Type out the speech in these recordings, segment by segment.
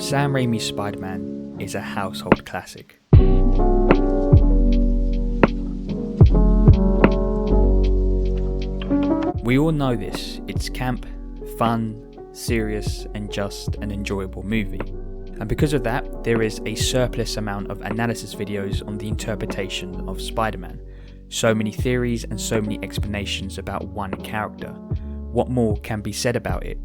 Sam Raimi's Spider-Man is a household classic. We all know this, it's camp, fun, serious and just an enjoyable movie. And because of that, there is a surplus amount of analysis videos on the interpretation of Spider-Man. So many theories and so many explanations about one character. What more can be said about it?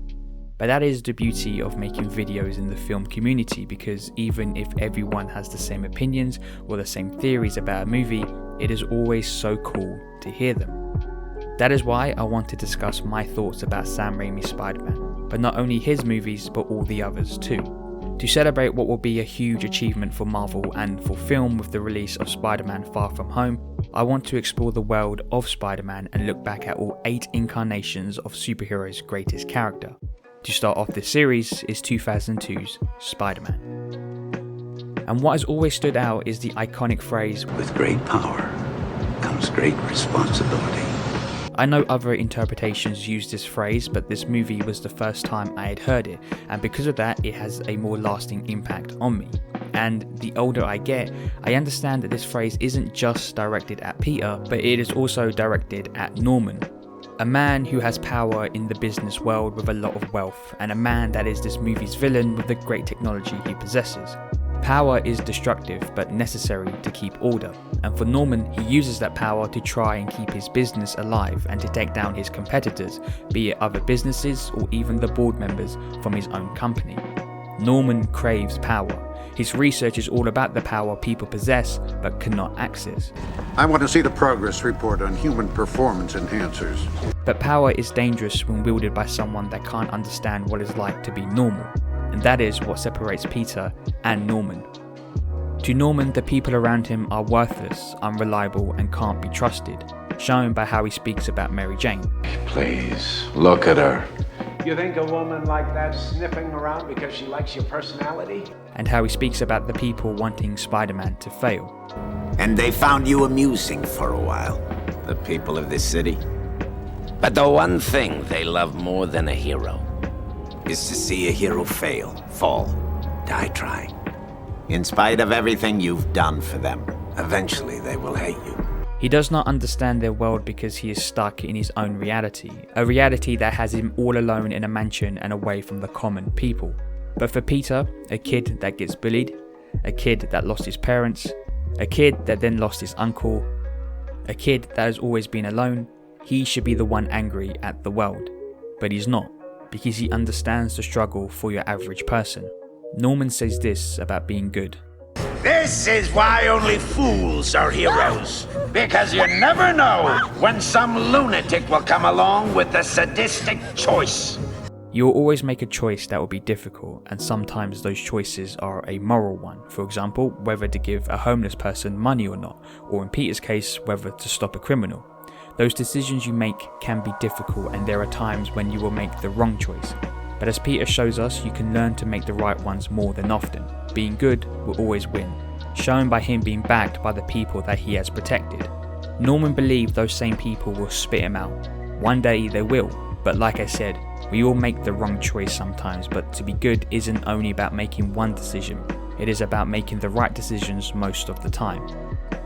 But that is the beauty of making videos in the film community, because even if everyone has the same opinions or the same theories about a movie, it is always so cool to hear them. That is why I want to discuss my thoughts about Sam Raimi's Spider-Man, but not only his movies but all the others too. To celebrate what will be a huge achievement for Marvel and for film with the release of Spider-Man Far From Home, I want to explore the world of Spider-Man and look back at all 8 incarnations of superheroes' greatest character. To start off this series is 2002's Spider-Man. And what has always stood out is the iconic phrase, "With great power comes great responsibility." I know other interpretations use this phrase, but this movie was the first time I had heard it, and because of that it has a more lasting impact on me. And the older I get, I understand that this phrase isn't just directed at Peter, but it is also directed at Norman. A man who has power in the business world with a lot of wealth, and a man that is this movie's villain with the great technology he possesses. Power is destructive but necessary to keep order, and for Norman, he uses that power to try and keep his business alive and to take down his competitors, be it other businesses or even the board members from his own company. Norman craves power. His research is all about the power people possess but cannot access. I want to see the progress report on human performance enhancers. But power is dangerous when wielded by someone that can't understand what it's like to be normal. And that is what separates Peter and Norman. To Norman, the people around him are worthless, unreliable and can't be trusted, shown by how he speaks about Mary Jane. Please, look at her. You think a woman like that sniffing around because she likes your personality? And how he speaks about the people wanting Spider-Man to fail. And they found you amusing for a while, the people of this city. But the one thing they love more than a hero is to see a hero fail, fall, die trying. In spite of everything you've done for them, eventually they will hate you. He does not understand their world because he is stuck in his own reality, a reality that has him all alone in a mansion and away from the common people. But for Peter, a kid that gets bullied, a kid that lost his parents, a kid that then lost his uncle, a kid that has always been alone, he should be the one angry at the world. But he's not, because he understands the struggle for your average person. Norman says this about being good. This is why only fools are heroes. Because you never know when some lunatic will come along with a sadistic choice. You will always make a choice that will be difficult, and sometimes those choices are a moral one. For example, whether to give a homeless person money or not, or in Peter's case, whether to stop a criminal. Those decisions you make can be difficult, and there are times when you will make the wrong choice. But as Peter shows us, you can learn to make the right ones more than often. Being good will always win, shown by him being backed by the people that he has protected. Norman believed those same people will spit him out. One day they will, but like I said, we all make the wrong choice sometimes, but to be good isn't only about making one decision, it is about making the right decisions most of the time.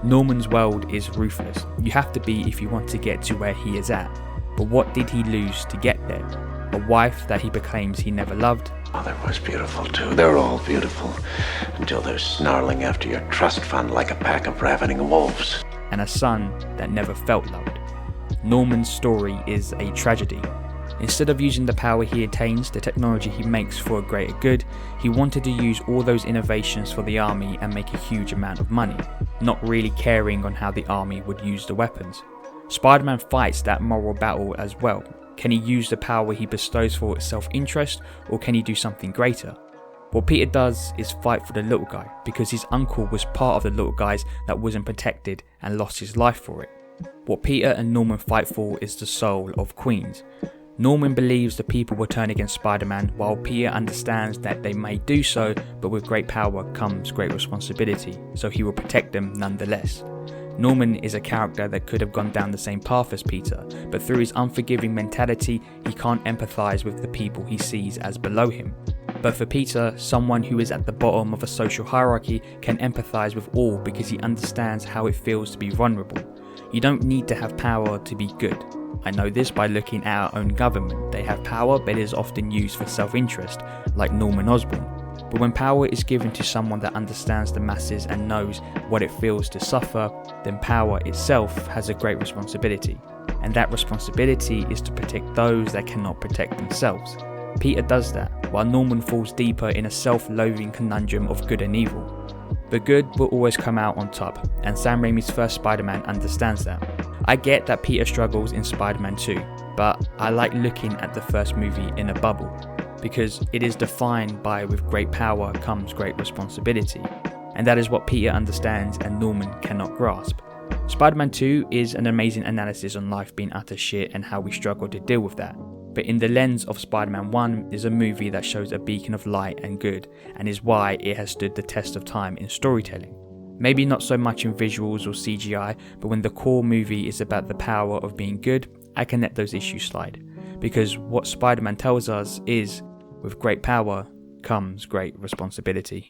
Norman's world is ruthless. You have to be if you want to get to where he is at. But what did he lose to get there? A wife that he proclaims he never loved. Mother was beautiful too. They're all beautiful. Until they're snarling after your trust fund like a pack of ravening wolves. And a son that never felt loved. Norman's story is a tragedy. Instead of using the power he attains, the technology he makes for a greater good, he wanted to use all those innovations for the army and make a huge amount of money, not really caring on how the army would use the weapons. Spider-Man fights that moral battle as well. Can he use the power he bestows for self-interest, or can he do something greater? What Peter does is fight for the little guy, because his uncle was part of the little guys that wasn't protected and lost his life for it. What Peter and Norman fight for is the soul of Queens. Norman believes the people will turn against Spider-Man, while Peter understands that they may do so, but with great power comes great responsibility, so he will protect them nonetheless. Norman is a character that could have gone down the same path as Peter, but through his unforgiving mentality, he can't empathise with the people he sees as below him. But for Peter, someone who is at the bottom of a social hierarchy can empathise with all because he understands how it feels to be vulnerable. You don't need to have power to be good. I know this by looking at our own government. They have power, but it is often used for self-interest, like Norman Osborn. But when power is given to someone that understands the masses and knows what it feels to suffer, then power itself has a great responsibility. And that responsibility is to protect those that cannot protect themselves. Peter does that, while Norman falls deeper in a self-loathing conundrum of good and evil. But good will always come out on top, and Sam Raimi's first Spider-Man understands that. I get that Peter struggles in Spider-Man 2, but I like looking at the first movie in a bubble, because it is defined by with great power comes great responsibility, and that is what Peter understands and Norman cannot grasp. Spider-Man 2 is an amazing analysis on life being utter shit and how we struggle to deal with that. But in the lens of Spider-Man 1 is a movie that shows a beacon of light and good, and is why it has stood the test of time in storytelling. Maybe not so much in visuals or CGI, but when the core movie is about the power of being good, I can let those issues slide. Because what Spider-Man tells us is, with great power comes great responsibility.